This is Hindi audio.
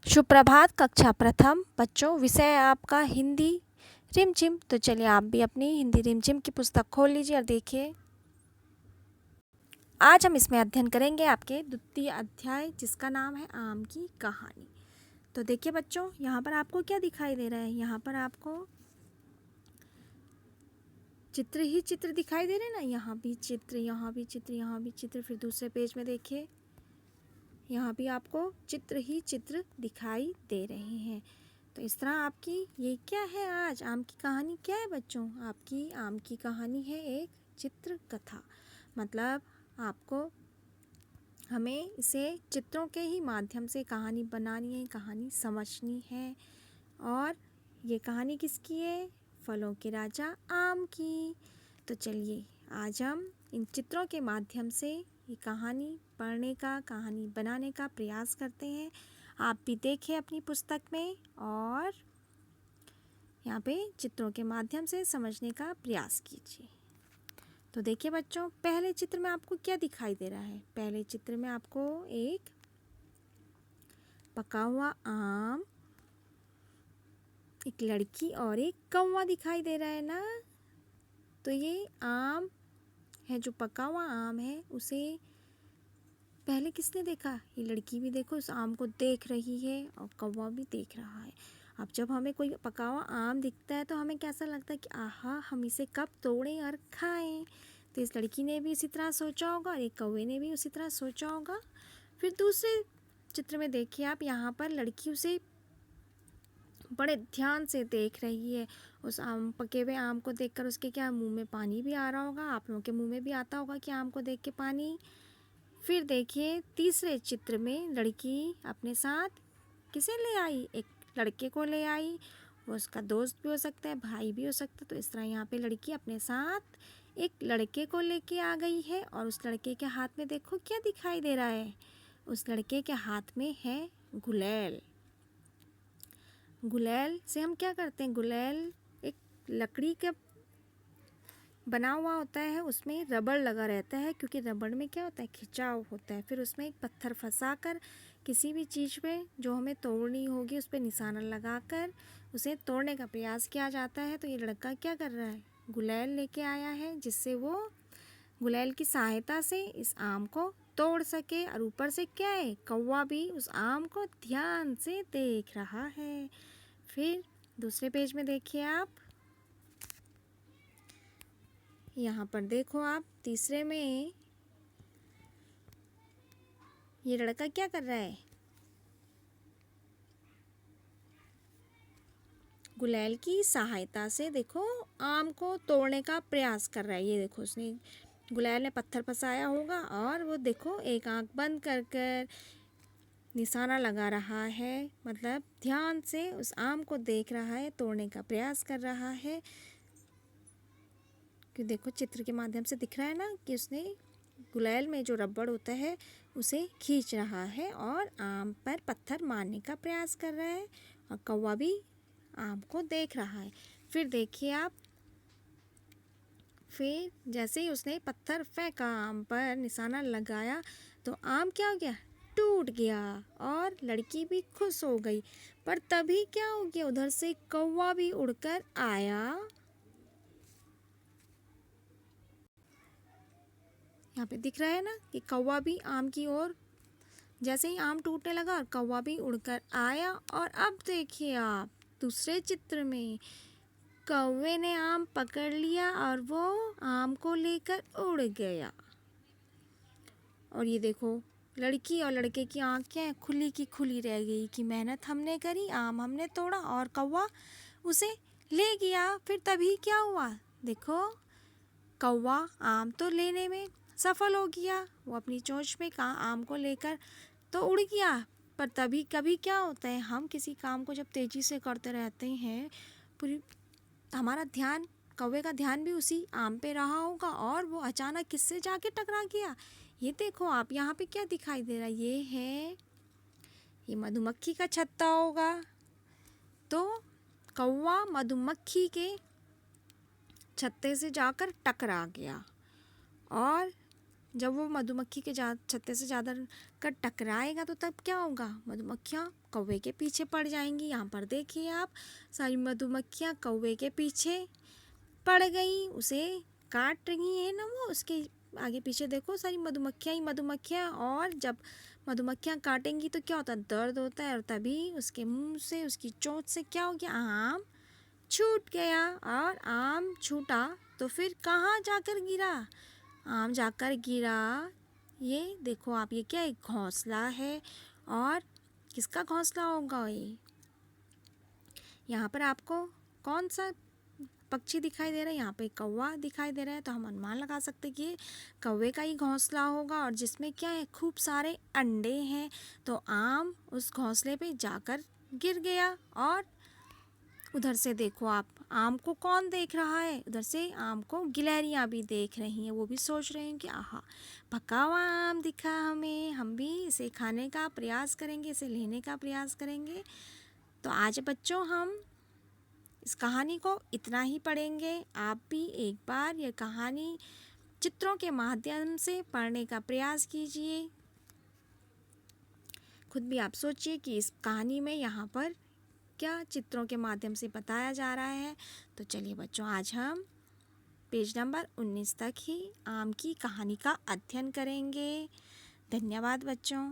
सुप्रभात कक्षा प्रथम बच्चों। विषय है आपका हिंदी रिमझिम। तो चलिए आप भी अपनी हिंदी रिमझिम की पुस्तक खोल लीजिए और देखिए। आज हम इसमें अध्ययन करेंगे आपके द्वितीय अध्याय, जिसका नाम है आम की कहानी। तो देखिए बच्चों, यहाँ पर आपको क्या दिखाई दे रहा है? यहाँ पर आपको चित्र ही चित्र दिखाई दे रहे हैं ना। यहाँ भी चित्र, यहाँ भी चित्र, यहाँ भी चित्र। फिर दूसरे पेज में देखिए, यहाँ भी आपको चित्र ही चित्र दिखाई दे रहे हैं। तो इस तरह आपकी ये क्या है? आज आम की कहानी क्या है बच्चों? आपकी आम की कहानी है एक चित्र कथा। मतलब आपको हमें इसे चित्रों के ही माध्यम से कहानी बनानी है, कहानी समझनी है। और ये कहानी किसकी है? फलों के राजा आम की। तो चलिए आज हम इन चित्रों के माध्यम से ये कहानी पढ़ने का, कहानी बनाने का प्रयास करते हैं। आप भी देखिए अपनी पुस्तक में और यहाँ पे चित्रों के माध्यम से समझने का प्रयास कीजिए। तो देखिए बच्चों, पहले चित्र में आपको क्या दिखाई दे रहा है? पहले चित्र में आपको एक पका हुआ आम, एक लड़की और एक कौवा दिखाई दे रहा है ना। तो ये आम है, जो पका हुआ आम है, उसे पहले किसने देखा? ये लड़की भी देखो उस आम को देख रही है और कौवा भी देख रहा है। अब जब हमें कोई पका हुआ आम दिखता है तो हमें कैसा लगता है कि आहा, हम इसे कब तोड़ें और खाएं। तो इस लड़की ने भी इसी तरह सोचा होगा और एक कौवे ने भी उसी तरह सोचा होगा। फिर दूसरे चित्र में देखिए आप, यहाँ पर लड़की उसे बड़े ध्यान से देख रही है। उस आम, पके हुए आम को देखकर उसके क्या मुंह में पानी भी आ रहा होगा। आप लोगों के मुंह में भी आता होगा कि आम को देख के पानी। फिर देखिए तीसरे चित्र में लड़की अपने साथ किसे ले आई? एक लड़के को ले आई। वो उसका दोस्त भी हो सकता है, भाई भी हो सकता है। तो इस तरह यहाँ पे लड़की अपने साथ एक लड़के को लेके आ गई है। और उस लड़के के हाथ में देखो क्या दिखाई दे रहा है? उस लड़के के हाथ में है गुलेल। गुलेल से हम क्या करते हैं? गुलेल एक लकड़ी का बना हुआ होता है, उसमें रबड़ लगा रहता है, क्योंकि रबड़ में क्या होता है? खिंचाव होता है। फिर उसमें एक पत्थर फंसाकर किसी भी चीज़ पे जो हमें तोड़नी होगी उस पर निशाना लगाकर उसे तोड़ने का प्रयास किया जाता है। तो ये लड़का क्या कर रहा है? गुलेल लेके आया है, जिससे वो गुलेल की सहायता से इस आम को तोड़ सके। और ऊपर से क्या है? कौवा भी उस आम को ध्यान से देख रहा है। फिर दूसरे पेज में देखिए आप, यहाँ पर देखो आप तीसरे में ये लड़का क्या कर रहा है? गुलेल की सहायता से देखो आम को तोड़ने का प्रयास कर रहा है। ये देखो, उसने गुलेल ने पत्थर फंसाया होगा और वो देखो एक आंख बंद कर कर निशाना लगा रहा है। मतलब ध्यान से उस आम को देख रहा है, तोड़ने का प्रयास कर रहा है। कि देखो चित्र के माध्यम से दिख रहा है ना कि उसने गुलेल में जो रबड़ होता है उसे खींच रहा है और आम पर पत्थर मारने का प्रयास कर रहा है। और कौवा भी आम को देख रहा है। फिर देखिए आप, फिर जैसे ही उसने पत्थर फेंका, आम पर निशाना लगाया, तो आम क्या हो गया? टूट गया। और लड़की भी खुश हो गई। पर तभी क्या हो गया? उधर से कौवा भी उड़कर आया। यहाँ पे दिख रहा है ना कि कौवा भी आम की ओर, जैसे ही आम टूटने लगा और कौवा भी उड़कर आया। और अब देखिए आप दूसरे चित्र में, कौवे ने आम पकड़ लिया और वो आम को लेकर उड़ गया। और ये देखो लड़की और लड़के की आंखें खुली की खुली रह गई कि मेहनत हमने करी, आम हमने तोड़ा और कौवा उसे ले गया। फिर तभी क्या हुआ? देखो कौवा आम तो लेने में सफल हो गया, वो अपनी चोंच में आम को लेकर तो उड़ गया। पर तभी कभी क्या होता है, हम किसी काम को जब तेज़ी से करते रहते हैं, पूरी हमारा ध्यान, कौवे का ध्यान भी उसी आम पे रहा होगा और वो अचानक किससे जाके टकरा गया? ये देखो आप, यहाँ पे क्या दिखाई दे रहा है? ये है, ये मधुमक्खी का छत्ता होगा। तो कौवा मधुमक्खी के छत्ते से जाकर टकरा गया और जब वो मधुमक्खी के छत्ते से ज़्यादा कर टकराएगा तो तब क्या होगा, मधुमक्खियाँ कौवे के पीछे पड़ जाएंगी। यहाँ पर देखिए आप, सारी मधुमक्खियाँ कौवे के पीछे पड़ गई, उसे काट रही है ना, वो उसके आगे पीछे देखो सारी मधुमक्खियाँ ही मधुमक्खियाँ। और जब मधुमक्खियाँ काटेंगी तो क्या होता है, दर्द होता है, और तभी उसके मुंह से, उसकी चोंच से क्या हो गया, आम छूट गया। और आम छूटा तो फिर कहाँ जाकर गिरा, आम जाकर गिरा, ये देखो आप, ये क्या, एक घोंसला है। और किसका घोंसला होगा ये, यहाँ पर आपको कौन सा पक्षी दिखाई दे रहा है, यहाँ पे कौवा दिखाई दे रहा है, तो हम अनुमान लगा सकते हैं कि ये कौवे का ही घोंसला होगा, और जिसमें क्या है, खूब सारे अंडे हैं। तो आम उस घोंसले पे जाकर गिर गया। और उधर से देखो आप, आम को कौन देख रहा है, उधर से आम को गिलहरियाँ भी देख रही हैं, वो भी सोच रही हैं कि आहा, पका हुआ आम दिखा हमें, हम भी इसे खाने का प्रयास करेंगे, इसे लेने का प्रयास करेंगे। तो आज बच्चों हम इस कहानी को इतना ही पढ़ेंगे। आप भी एक बार यह कहानी चित्रों के माध्यम से पढ़ने का प्रयास कीजिए। खुद भी आप सोचिए कि इस कहानी में यहाँ पर क्या चित्रों के माध्यम से बताया जा रहा है। तो चलिए बच्चों, आज हम पेज नंबर 19 तक ही आम की कहानी का अध्ययन करेंगे। धन्यवाद बच्चों।